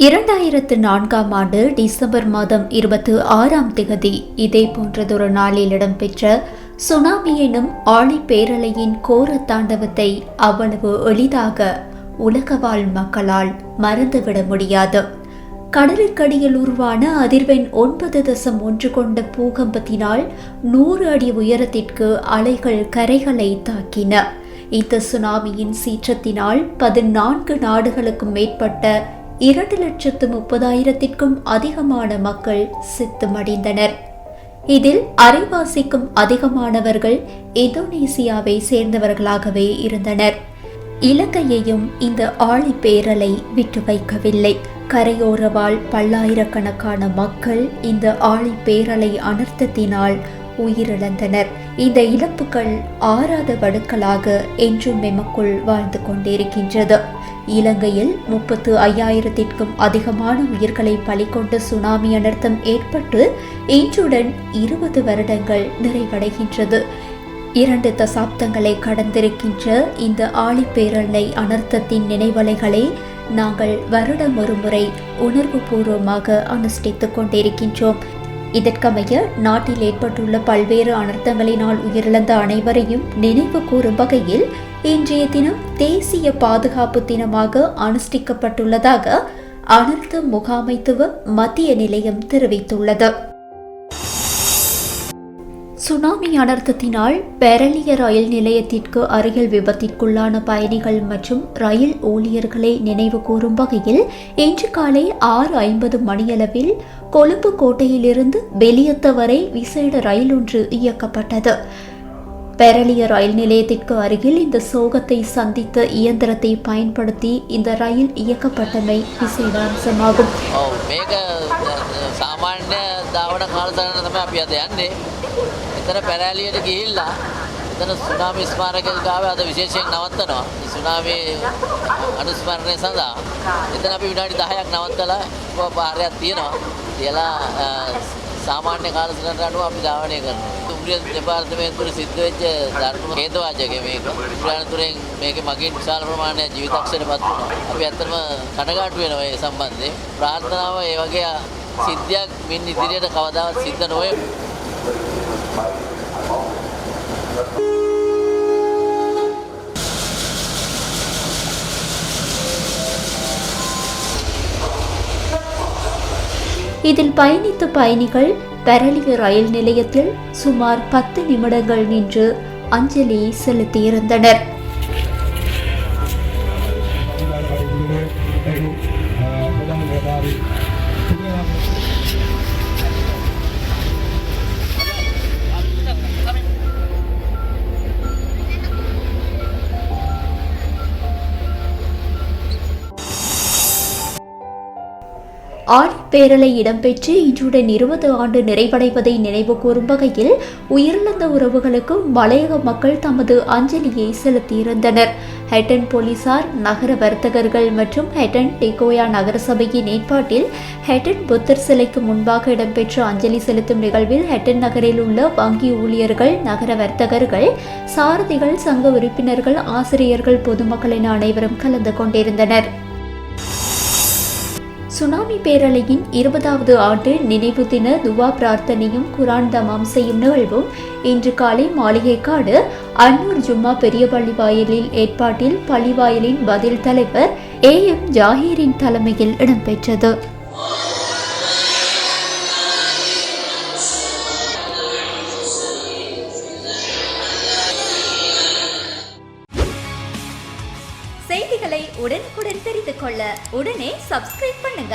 2004 December மாதம் 26 இதே போன்றதொரு நாளில் இடம்பெற்ற சுனாமி எனும் ஆழிப்பேரலையின் கோர தாண்டவத்தை அவ்வளவு எளிதாக உலகவாழ் மக்களால் மறந்துவிட முடியாது. கடலுக்கடியில் உருவான அதிர்வெண் 9.1 கொண்ட பூகம்பத்தினால் 100 அடி உயரத்திற்கு அலைகள் கரைகளை தாக்கின. இந்த சுனாமியின் சீற்றத்தினால் 14 நாடுகளுக்கும் மேற்பட்ட 2,30,000க்கும் அதிகமான மக்கள் செத்துமடிந்தனர். இதில் அரைவாசிக்கும் அதிகமானவர்கள் இந்தோனேசியாவை சேர்ந்தவர்களாகவே இருந்தனர். இலங்கையையும் இந்த ஆழிப்பேரலை விட்டு வைக்கவில்லை. கரையோர வாழ் பல்லாயிரக்கணக்கான மக்கள் இந்த ஆழிப்பேரலை அனர்த்தத்தினால் உயிரிழந்தனர். இந்த இழப்புகள் ஆறாத வடுக்களாக என்றும் எமக்குள் வாழ்ந்து கொண்டிருக்கின்றது. இலங்கையில் 35,000க்கும் அதிகமான உயிர்களை பலிகொண்ட சுனாமி அனர்த்தம் ஏற்பட்டு இன்றுடன் 20 வருடங்கள் நிறைவடைகின்றது. 2 தசாப்தங்களை கடந்திருக்கின்ற இந்த ஆழிப்பேரலை அனர்த்தத்தின் நினைவலைகளை நாங்கள் வருடம் ஒரு முறை உணர்வு பூர்வமாக அனுஷ்டித்துக் கொண்டிருக்கின்றோம். இதற்கமைய நாட்டில் ஏற்பட்டுள்ள பல்வேறு அனர்த்தங்களினால் உயிரிழந்த அனைவரையும் நினைவு கூறும் வகையில் இன்றைய தினம் தேசிய பாதுகாப்பு தினமாக அனுஷ்டிக்கப்பட்டுள்ளதாக அனர்த்த முகாமைத்துவ மத்திய நிலையம் தெரிவித்துள்ளது. சுனாமி அனர்த்தத்தினால் பெரலிய ரயில் நிலையத்திற்கு அருகில் விபத்திற்குள்ளான பயணிகள் மற்றும் ரயில் ஊழியர்களை நினைவு கூறும் வகையில் இன்று காலை 6:50 மணியளவில் கொழும்பு கோட்டையிலிருந்து பெலியத்த வரை விசேட ரயில் ஒன்று இயக்கப்பட்டது. பெரலிய ரயில் நிலையத்திற்கு அருகில் இந்த சோகத்தை சந்தித்த இயந்திரத்தை பயன்படுத்தி இந்த ரயில் இயக்கப்பட்டமை விசேட அம்சமாகும். එතන පැරෑලියට ගිහිල්ලා එතන සුනාමි ස්මාරකයක ගාව අද විශේෂයෙන් නවත්තනවා. සුනාමි අනුස්මරණය සඳහා එතන අපි විනාඩි 10ක් නවත්තලා පාරයක් තියෙනවා. කියලා සාමාන්‍ය කාලසටහනට අනුව අපි ධාවනය කරනවා. දුම්රිය දෙපාර්තමේන්තුවේ සිද්ධ වෙච්ච ධර්ම හේතුවාචකය මේක. ප්‍රාණතුරෙන් මේකේ මගින් විශාල ප්‍රමාණයක් ජීවිතක්ෂරපත් වුණා. අපි ඇත්තටම කනගාටු වෙනවා මේ සම්බන්ධයෙන්. ප්‍රාර්ථනාව ඒ වගේ සිද්ධියක් මින් ඉදිරියට කවදාවත් සිද්ධ නොවේ. இதில் பயணித்த பயணிகள் பெரலிய ரயில் நிலையத்தில் சுமார் 10 நிமிடங்கள் நின்று அஞ்சலி செலுத்தியிருந்தனர். ஆழிப்பேரலை இடம்பெற்று இன்றுடன் 20 ஆண்டு நிறைவடைவதை நினைவு கூறும் வகையில் உயிரிழந்த உறவுகளுக்கு மலையக மக்கள் தமது அஞ்சலியை செலுத்தியிருந்தனர். ஹெட்டன் போலீசார், நகர வர்த்தகர்கள் மற்றும் ஹெட்டன் டெகோயா நகரசபையின் ஏற்பாட்டில் ஹெட்டன் புத்தர் சிலைக்கு முன்பாக இடம்பெற்ற அஞ்சலி செலுத்தும் நிகழ்வில் ஹெட்டன் நகரில் உள்ள வங்கி ஊழியர்கள், நகர வர்த்தகர்கள், சாரதிகள், சங்க உறுப்பினர்கள், ஆசிரியர்கள், பொதுமக்கள் என அனைவரும் கலந்து கொண்டிருந்தனர். சுனாமி பேரலையின் 20வது ஆண்டு நினைவு தின துவா பிரார்த்தனையும் குரான் தமாம் செய்யும் நிகழ்வும் இன்று காலை மாளிகைக்காடு அன்னூர் ஜும்மா பெரிய பள்ளிவாயலில் ஏற்பாட்டில் பள்ளிவாயலின் பதில் தலைவர் AM ஜாஹீரின் தலைமையில் இடம்பெற்றது. செய்திகளை உடனுக்குடன் தெரிந்து கொள்ள உடனே சப்ஸ்கிரைப் பண்ணுங்க.